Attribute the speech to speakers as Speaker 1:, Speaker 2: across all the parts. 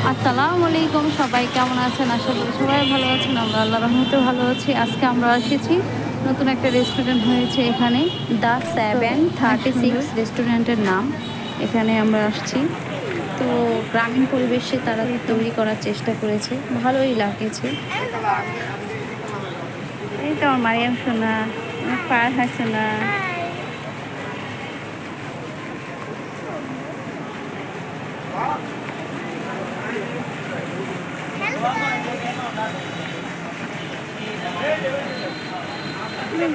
Speaker 1: আসসালামু আলাইকুম, সবাই কেমন আছেন? আশা করি সবাই ভালো আছেন। আমরা আল্লাহর রহমতে ভালো আছি। আজকে আমরা এসেছি, নতুন একটা রেস্টুরেন্ট হয়েছে এখানে, দ্য 736 রেস্টুরেন্টের নাম। এখানে আমরা আসছি, তো গ্রামীণ পরিবেশে তারা তৈরি করার চেষ্টা করেছে, ভালোই লাগেছে। এই তো আমার মারিয়াম সোনা, পার হাসে না।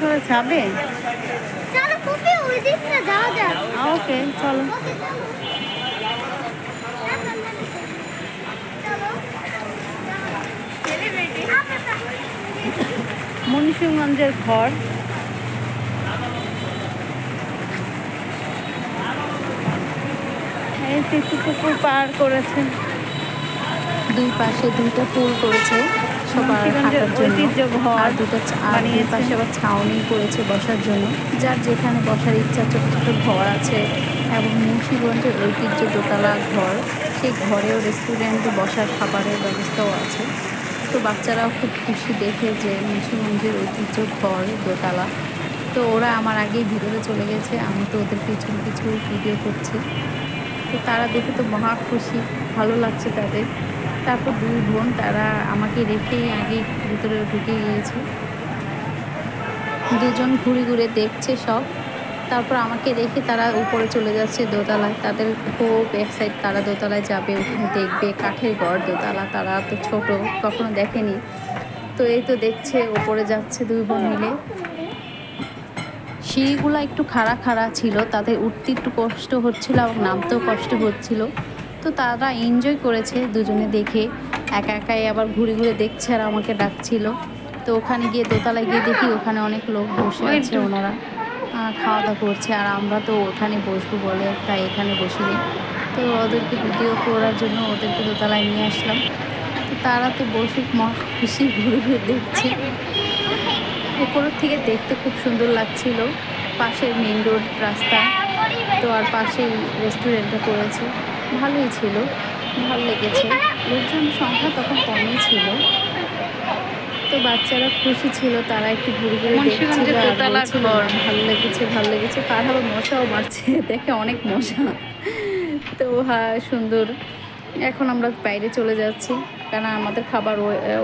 Speaker 1: ঘরে যাবে? ওকে, চলো। মুন্সিগঞ্জের ঘর, এই একটু পুকুর পার করেছে, দুই পাশে দুইটা পুল করেছে সবার হাঁটার জন্য, আর দুটো পাশে আবার ছাউনি করেছে বসার জন্য, যার যেখানে বসার ইচ্ছা। ছোট ছোট ঘর আছে এবং মুন্সিগঞ্জের ঐতিহ্য দোতলা ঘর, সেই ঘরেও রেস্টুরেন্টে বসার খাবারের ব্যবস্থাও আছে। তো বাচ্চারাও খুব খুশি দেখে যে মুন্সিগঞ্জের ঐতিহ্য ঘর দোতলা। তো ওরা আমার আগেই ভিতরে চলে গেছে, আমি তো ওদের পিছু পিছু ভিডিও করছি। তো তারা দেখে তো মহা খুশি, ভালো লাগছে তাদের। তারপর দুই বোন তারা আমাকে রেখেই আগে ভিতরে ঢুকে গিয়েছে, দুজন ঘুরে ঘুরে দেখছে সব। তারপর আমাকে রেখে তারা উপরে চলে যাচ্ছে দোতলায়। তাদের খুব এক্সাইট, তারা দোতলায় যাবে, ওখানে দেখবে কাঠের ঘর দোতলা, তারা তো ছোট, কখনো দেখেনি। তো এই তো দেখছে, ওপরে যাচ্ছে দুই বোন মিলে। সিঁড়িগুলো একটু খাড়া খাড়া ছিল, তাদের উঠতে একটু কষ্ট হচ্ছিল এবং নামতেও কষ্ট হচ্ছিল। তো তারা এনজয় করেছে দুজনে দেখে, একা একাই আবার ঘুরে ঘুরে দেখছে আর আমাকে ডাকছিল। তো ওখানে গিয়ে দোতলায় গিয়ে দেখি ওখানে অনেক লোক বসে আছে, ওনারা খাওয়া দাওয়া করছে, আর আমরা তো ওখানে বসবো বলে তাই এখানে বসিনি। তো ওদেরকে ভিডিও করার জন্য ওদেরকে দোতলায় নিয়ে আসলাম। তো তারা তো বসে খুশি ঘুরে ঘুরে দেখছে। উপরের থেকে দেখতে খুব সুন্দর লাগছিল, পাশের মেইন রোড রাস্তা, তো আর পাশেই রেস্টুরেন্টটা করেছে, ভালোই ছিল, ভালো লেগেছে। লোকজন সংখ্যা তখন কমই ছিল, তো বাচ্চারা খুশি ছিল, তারা একটু ঘুরে ঘুরে দেখছিল আর বলছিল ভালো লেগেছে ভালো লেগেছে। পার আবার মশাও মারছে, দেখে অনেক মশা। তো হ্যাঁ, সুন্দর। এখন আমরা বাইরে চলে যাচ্ছি, কারণ আমাদের খাবার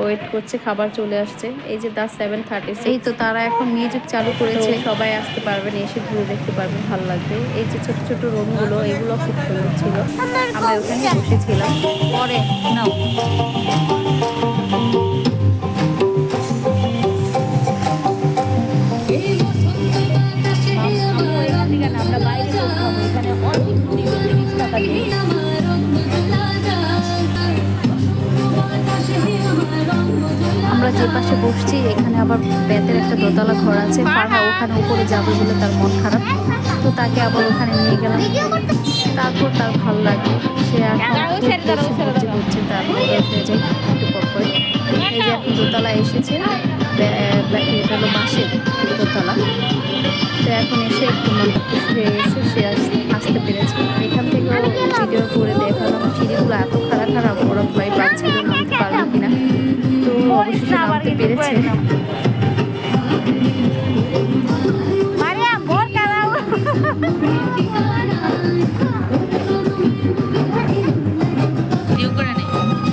Speaker 1: ওয়েট করছে, খাবার চলে আসছে। এই যে দ্য 736, এই তো তারা এখন মিউজিক চালু করেছে, সবাই আসতে পারবেন, এসে ঘুরে দেখতে পারবেন, ভালো লাগবে। এই যে ছোট ছোট রুমগুলো, এগুলো খুব সুন্দর ছিল, আমরা ওখানে বসেছিলাম। পরে নাও আমরা বাইরে খাবো, এখানে অনেক 30 টাকা দিয়ে। আমরা যে পাশে বসছি এখানে আবার বেতের একটা দোতলা ঘর আছে, ফারহা ওখানে উপরে যাবে বলে তার মন খারাপ, তো তাকে আবার ওখানে নিয়ে গেলাম। তারপর তার ভালো লাগে, সে এখন করছে, তারপর হয়ে যায় একটু পর পরে। এই যে এখন দোতলা এসেছে, এটা হলো বাঁশের দোতলা। তো এখন এসে একটু মনটা খুশি হয়ে গেছে, সে আসতে পেরেছে। এখান থেকেও ভিডিও করে দেখালাম, সিঁড়িগুলো এত খারাপ খারাপ, ওরা ভয় পাচ্ছিল নামতে পারবে কিনা, তো অবশ্যই নামতে পেরেছে।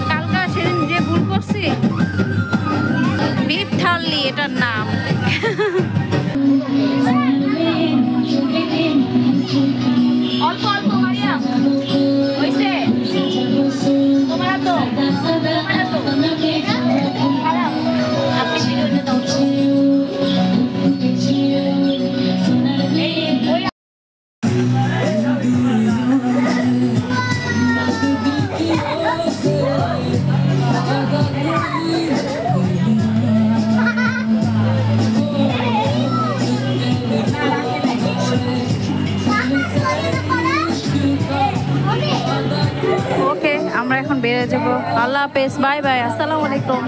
Speaker 1: কালকা সেদিন যে ভুল করছি, বিফ থালি এটার নাম। অল্প অল্প মারিয়াম হইছে তোমার তো খারাপ, আপনি ভিডিওতে দাও তো। ওকে, আমরা এখন বেরিয়ে যাবো। আল্লাহ হাফেজ, বাই বাই, আসসালামু আলাইকুম।